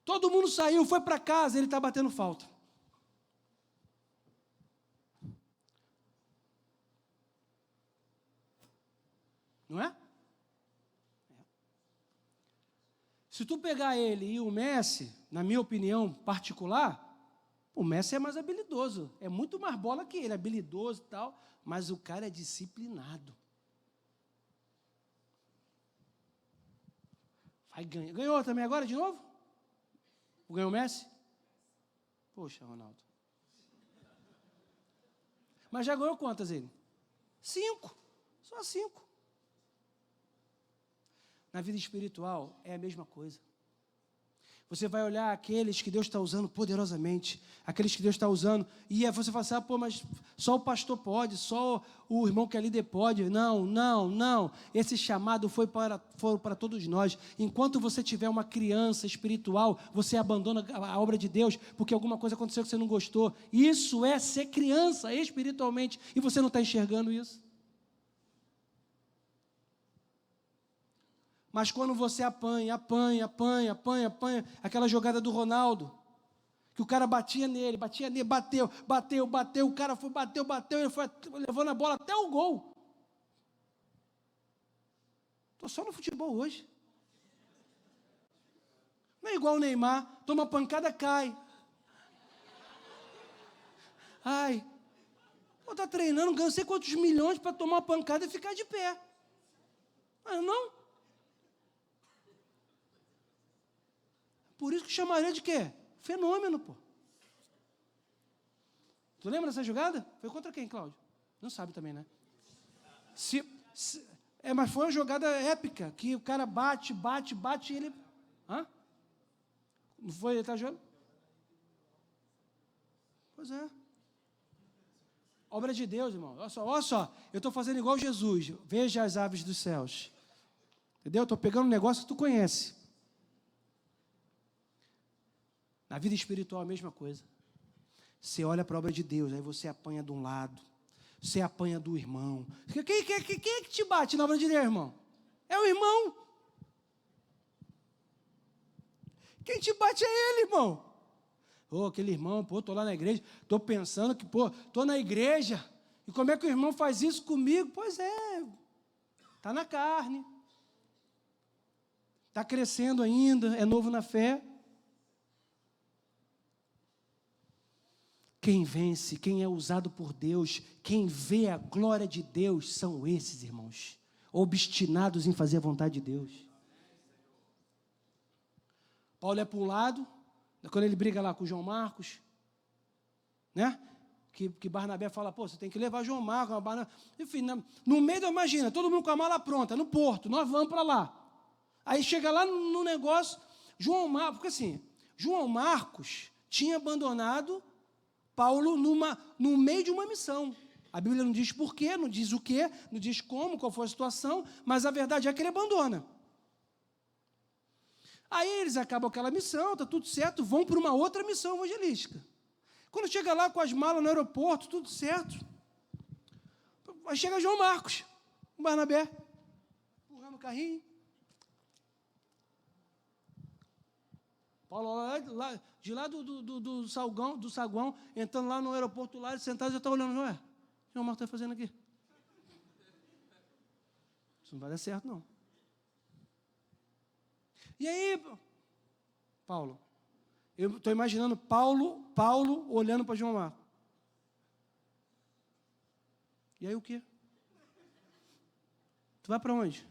Todo mundo saiu, foi para casa, ele está batendo falta. Não é? Se tu pegar ele e o Messi, na minha opinião particular, o Messi é mais habilidoso, é muito mais bola que ele, é habilidoso e tal, mas o cara é disciplinado. Vai ganhar. Ganhou também agora de novo? Ganhou o Messi? Poxa, Ronaldo. Mas já ganhou quantas ele? 5. Só 5. Na vida espiritual é a mesma coisa. Você vai olhar aqueles que Deus está usando poderosamente, aqueles que Deus está usando, e aí você fala assim, pô, mas só o pastor pode, só o irmão que é líder pode. Não. Esse chamado foi para todos nós. Enquanto você tiver uma criança espiritual, você abandona a obra de Deus, porque alguma coisa aconteceu que você não gostou. Isso é ser criança espiritualmente, e você não está enxergando isso. Mas quando você apanha, aquela jogada do Ronaldo, que o cara batia nele, bateu, o cara foi, bateu, ele foi levando a bola até o gol. Estou só no futebol hoje. Não é igual o Neymar, toma pancada, cai. Ai, está treinando, ganha não sei quantos milhões para tomar uma pancada e ficar de pé. Mas não. Por isso que chamaria de quê? Fenômeno, pô. Tu lembra dessa jogada? Foi contra quem, Cláudio? Não sabe também, né? Mas foi uma jogada épica, que o cara bate e ele... Hã? Não foi? Ele tá jogando? Pois é. Obra de Deus, irmão. Olha só. Eu estou fazendo igual Jesus. Veja as aves dos céus. Entendeu? Estou pegando um negócio que tu conhece. Na vida espiritual é a mesma coisa. Você olha para a obra de Deus, aí você apanha de um lado, você apanha do irmão. Quem é que te bate na obra de Deus, irmão? É o irmão. Quem te bate é ele, irmão. Aquele irmão, estou lá na igreja, estou pensando que, estou na igreja, e como é que o irmão faz isso comigo? Pois é, está na carne, está crescendo ainda, é novo na fé. Quem vence, quem é usado por Deus, quem vê a glória de Deus, são esses, irmãos, obstinados em fazer a vontade de Deus. Paulo é para um lado, quando ele briga lá com o João Marcos, né? Que Barnabé fala, você tem que levar João Marcos, enfim, no meio, imagina, todo mundo com a mala pronta, no porto, nós vamos para lá. Aí chega lá no negócio, João Marcos, porque assim, João Marcos tinha abandonado Paulo no meio de uma missão. A Bíblia não diz porquê, não diz o quê, não diz como, qual foi a situação, mas a verdade é que ele abandona. Aí eles acabam aquela missão, está tudo certo, vão para uma outra missão evangelística. Quando chega lá com as malas no aeroporto, tudo certo, aí chega João Marcos, o Barnabé, empurrando o carrinho. Paulo de lá do saguão, entrando lá no aeroporto, lá, sentado, já está olhando, o João Marcos está fazendo aqui? Isso não vai dar certo, não. E aí, Paulo, eu estou imaginando Paulo olhando para João Marcos. E aí o quê? Tu vai para onde?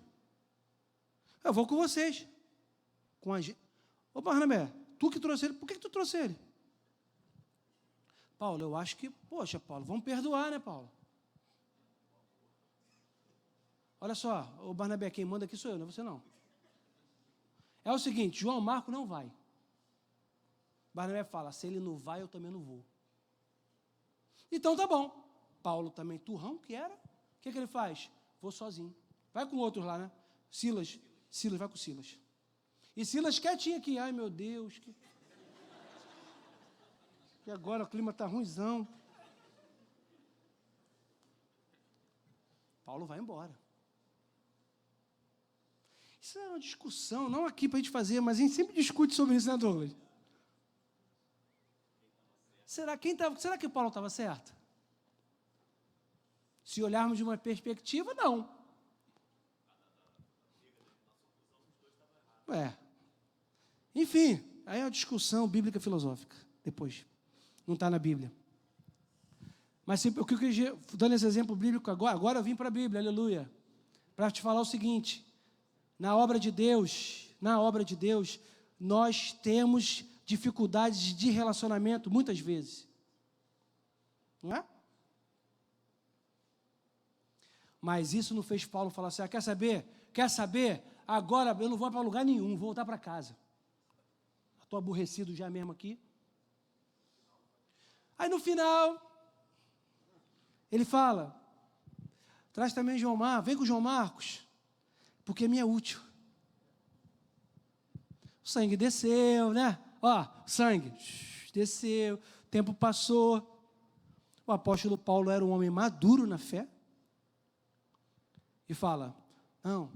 Eu vou com vocês. Com a gente. Ô, Barnabé, tu que trouxe ele, por que tu trouxe ele? Paulo, eu acho que, poxa, Paulo, vamos perdoar, né, Paulo? Olha só, o Barnabé, quem manda aqui sou eu, não é você não. É o seguinte, João Marcos não vai. Barnabé fala, se ele não vai, eu também não vou. Então tá bom. Paulo também, turrão que era, o que ele faz? Vou sozinho. Vai com outros lá, né? Silas vai com Silas. E Silas quietinho aqui, ai meu Deus. E agora o clima está ruimzão. Paulo vai embora. Isso é uma discussão, não aqui para a gente fazer, mas a gente sempre discute sobre isso, né, Douglas? Será que Paulo estava certo? Se olharmos de uma perspectiva, não. Enfim, aí é uma discussão bíblica filosófica, depois. Não está na Bíblia. Mas o que eu dando esse exemplo bíblico agora eu vim para a Bíblia, aleluia, para te falar o seguinte, na obra de Deus, nós temos dificuldades de relacionamento muitas vezes. Não é? Mas isso não fez Paulo falar assim, quer saber? Quer saber? Agora eu não vou para lugar nenhum, vou voltar para casa. Estou aborrecido já mesmo aqui. Aí no final, ele fala, traz também João Marcos, vem com João Marcos, porque me é útil. O sangue desceu, né? Ó, sangue desceu, o tempo passou. O apóstolo Paulo era um homem maduro na fé. E fala, não,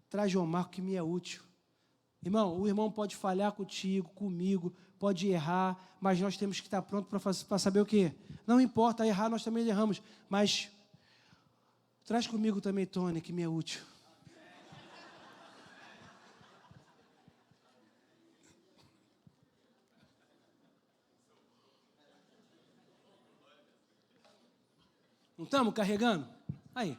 traz João Marcos que me é útil. Irmão, o irmão pode falhar contigo, comigo, pode errar, mas nós temos que estar pronto para saber o quê? Não importa, errar nós também erramos, mas traz comigo também, Tony, que me é útil. Não estamos carregando? Aí.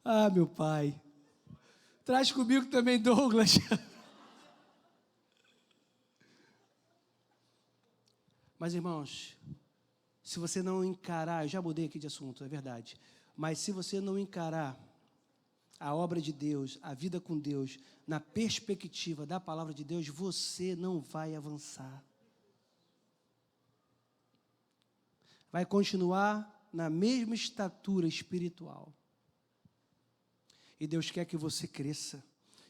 Ah, meu pai. Traz comigo também, Douglas. Mas, irmãos, se você não encarar, eu já mudei aqui de assunto, é verdade. Mas se você não encarar a obra de Deus, a vida com Deus, na perspectiva da palavra de Deus, você não vai avançar. Vai continuar na mesma estatura espiritual. E Deus quer que você cresça,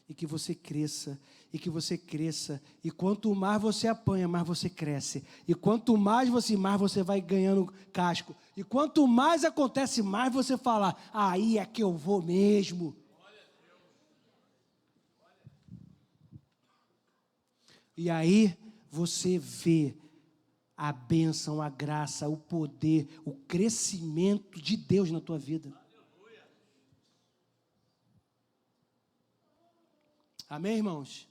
e que você cresça, e que você cresça. E quanto mais você apanha, mais você cresce. E quanto mais você vai ganhando casco. E quanto mais acontece, mais você fala, aí é que eu vou mesmo. E aí você vê a bênção, a graça, o poder, o crescimento de Deus na tua vida. Amém, irmãos?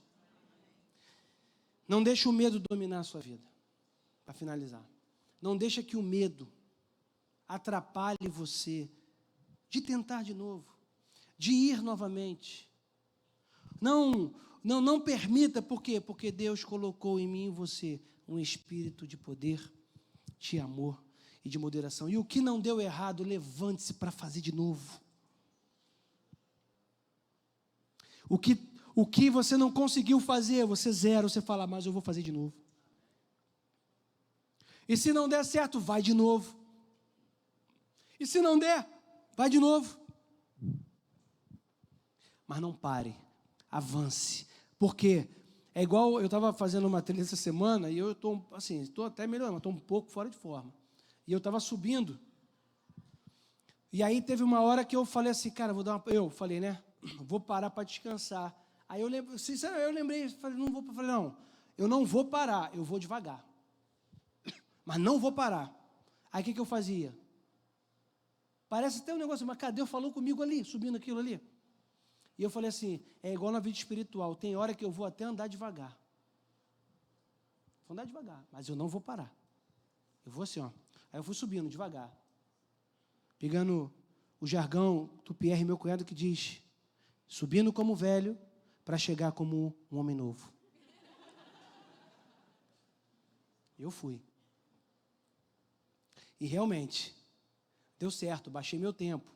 Não deixe o medo dominar a sua vida. Para finalizar. Não deixe que o medo atrapalhe você de tentar de novo, de ir novamente. Não permita, por quê? Porque Deus colocou em mim e em você um espírito de poder, de amor e de moderação. E o que não deu errado, levante-se para fazer de novo. O que você não conseguiu fazer, você zera, você fala, mas eu vou fazer de novo. E se não der certo, vai de novo. E se não der, vai de novo. Mas não pare, avance. Porque é igual, eu estava fazendo uma trilha essa semana, e eu estou assim, estou até melhorando, estou um pouco fora de forma. E eu estava subindo. E aí teve uma hora que eu falei assim, cara, eu falei, né? Vou parar para descansar. Aí eu lembrei, falei, não, eu não vou parar, eu vou devagar. Mas não vou parar. Aí o que eu fazia? Parece até um negócio, mas cadê? Deus falou comigo ali, subindo aquilo ali. E eu falei assim, é igual na vida espiritual, tem hora que eu vou até andar devagar. Vou andar devagar, mas eu não vou parar. Eu vou assim, ó. Aí eu fui subindo devagar. Pegando o jargão do Pierre, meu cunhado, que diz, subindo como velho, para chegar como um homem novo. Eu fui. E realmente, deu certo, baixei meu tempo.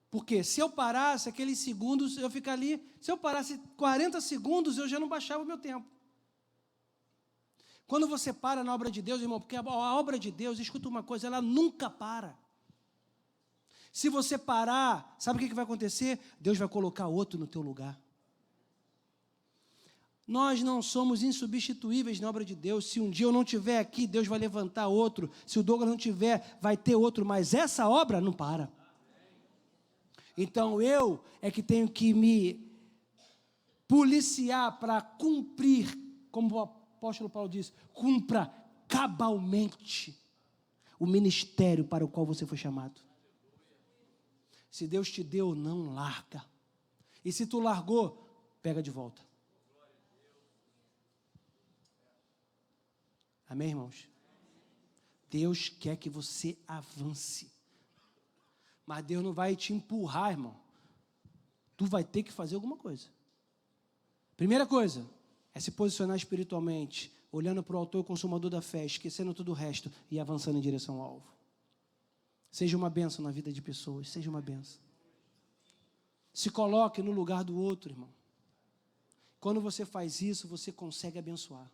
Porque se eu parasse aqueles segundos, eu ficar ali, se eu parasse 40 segundos, eu já não baixava o meu tempo. Quando você para na obra de Deus, irmão, porque a obra de Deus, escuta uma coisa, ela nunca para. Se você parar, sabe o que vai acontecer? Deus vai colocar outro no teu lugar. Nós não somos insubstituíveis na obra de Deus. Se um dia eu não estiver aqui, Deus vai levantar outro. Se o Douglas não estiver, vai ter outro. Mas essa obra não para. Então eu é que tenho que me policiar para cumprir, como o apóstolo Paulo diz, cumpra cabalmente o ministério para o qual você foi chamado. Se Deus te deu, não larga. E se tu largou, pega de volta. Amém, irmãos? Deus quer que você avance. Mas Deus não vai te empurrar, irmão. Tu vai ter que fazer alguma coisa. Primeira coisa, é se posicionar espiritualmente, olhando para o autor e consumador da fé, esquecendo tudo o resto e avançando em direção ao alvo. Seja uma bênção na vida de pessoas, seja uma bênção. Se coloque no lugar do outro, irmão. Quando você faz isso, você consegue abençoar.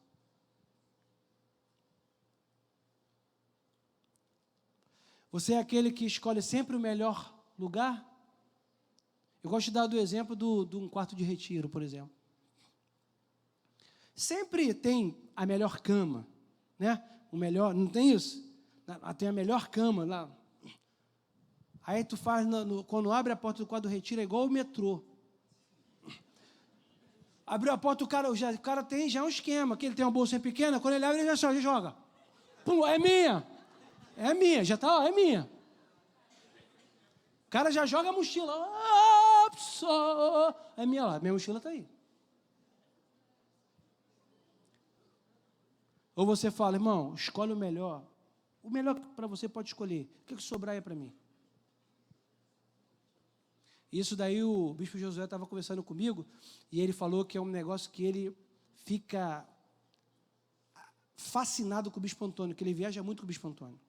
Você é aquele que escolhe sempre o melhor lugar? Eu gosto de dar o exemplo de um quarto de retiro, por exemplo. Sempre tem a melhor cama, né? O melhor, não tem isso? Tem a melhor cama lá. Aí tu faz, quando abre a porta do quarto do retiro, é igual o metrô. Abriu a porta, o cara tem já um esquema, que ele tem uma bolsinha pequena, quando ele abre, ele já joga. Pum, é minha, já está, é minha. O cara já joga a mochila. É minha lá, minha mochila está aí. Ou você fala, irmão, escolhe o melhor. O melhor para você pode escolher. O que sobrar é para mim? Isso daí o bispo Josué estava conversando comigo e ele falou que é um negócio que ele fica fascinado com o bispo Antônio, que ele viaja muito com o bispo Antônio.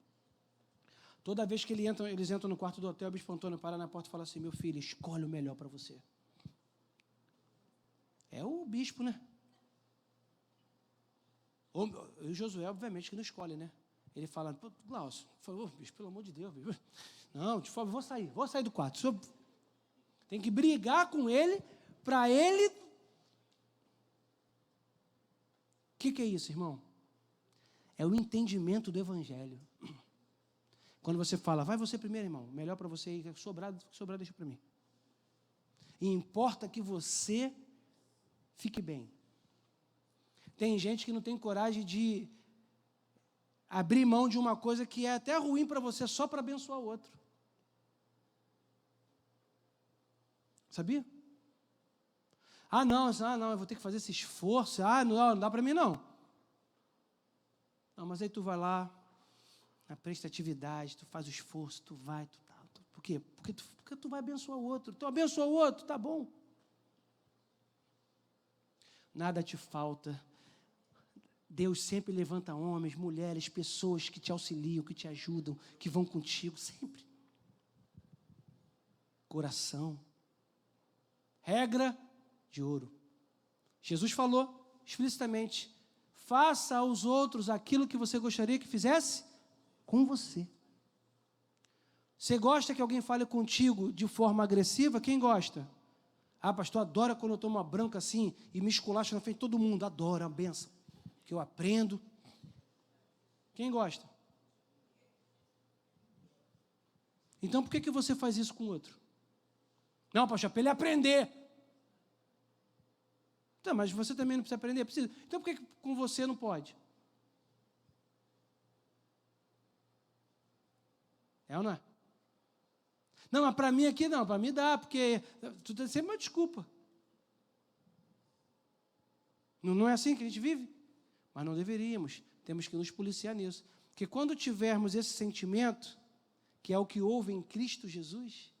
Toda vez que eles entram no quarto do hotel, o bispo Antônio para na porta e fala assim, meu filho, escolhe o melhor para você. É o bispo, né? O Josué, obviamente, que não escolhe, né? Ele fala, Glaucio, por favor, bicho, pelo amor de Deus, bicho. Não, por favor, vou sair do quarto. O senhor tem que brigar com ele, para ele... O que é isso, irmão? É o entendimento do Evangelho. Quando você fala, vai você primeiro, irmão, melhor para você ir, sobrar deixa para mim. E importa que você fique bem. Tem gente que não tem coragem de abrir mão de uma coisa que é até ruim para você, só para abençoar o outro. Sabia? Não, eu vou ter que fazer esse esforço. Não dá para mim, não. Não, mas aí tu vai lá, na prestatividade, tu faz o esforço, tu vai, por quê? Porque tu vai abençoar o outro. Tu abençoa o outro, tá bom. Nada te falta. Deus sempre levanta homens, mulheres, pessoas que te auxiliam, que te ajudam, que vão contigo, sempre. Coração. Regra de ouro. Jesus falou explicitamente, faça aos outros aquilo que você gostaria que fizesse com você. Você gosta que alguém fale contigo de forma agressiva? Quem gosta? Pastor, adora quando eu tomo uma branca assim e me esculacho na frente de todo mundo. Adoro, é uma benção. Que eu aprendo. Quem gosta? Então, por que você faz isso com o outro? Não, pastor, para ele aprender. Tá, mas você também não precisa aprender? Precisa. Então, por que com você não pode? É ou não é? Não, mas para mim aqui não, para mim dá, porque tu tem sempre uma desculpa. Não é assim que a gente vive? Mas não deveríamos, temos que nos policiar nisso. Porque quando tivermos esse sentimento, que é o que houve em Cristo Jesus,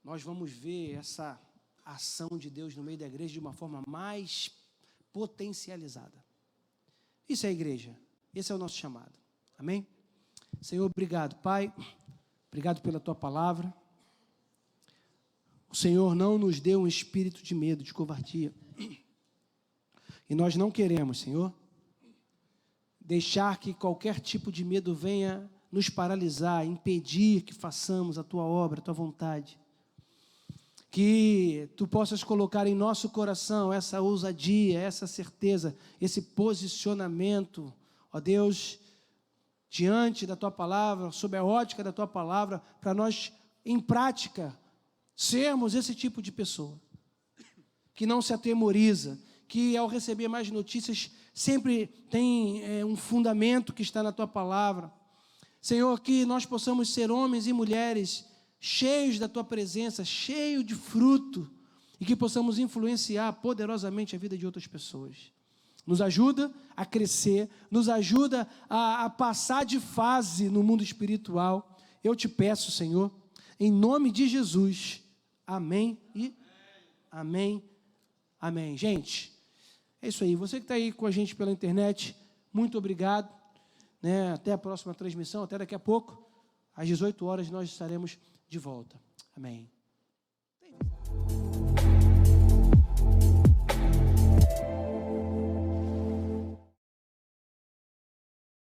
nós vamos ver essa ação de Deus no meio da igreja de uma forma mais potencializada. Isso é a igreja, esse é o nosso chamado. Amém? Senhor, obrigado, Pai, obrigado pela Tua palavra. O Senhor não nos deu um espírito de medo, de covardia. E nós não queremos, Senhor, deixar que qualquer tipo de medo venha nos paralisar, impedir que façamos a Tua obra, a Tua vontade. Que Tu possas colocar em nosso coração essa ousadia, essa certeza, esse posicionamento, ó Deus, diante da Tua palavra, sob a ótica da Tua palavra, para nós, em prática, sermos esse tipo de pessoa, que não se atemoriza, que ao receber mais notícias, sempre tem um fundamento que está na Tua palavra. Senhor, que nós possamos ser homens e mulheres cheios da Tua presença, cheios de fruto, e que possamos influenciar poderosamente a vida de outras pessoas. Nos ajuda a crescer, nos ajuda a passar de fase no mundo espiritual. Eu te peço, Senhor, em nome de Jesus. Amém e amém. Amém. Gente, É isso aí. Você que está aí com a gente pela internet, muito obrigado. Né? Até a próxima transmissão, até daqui a pouco. Às 18 horas nós estaremos de volta. Amém.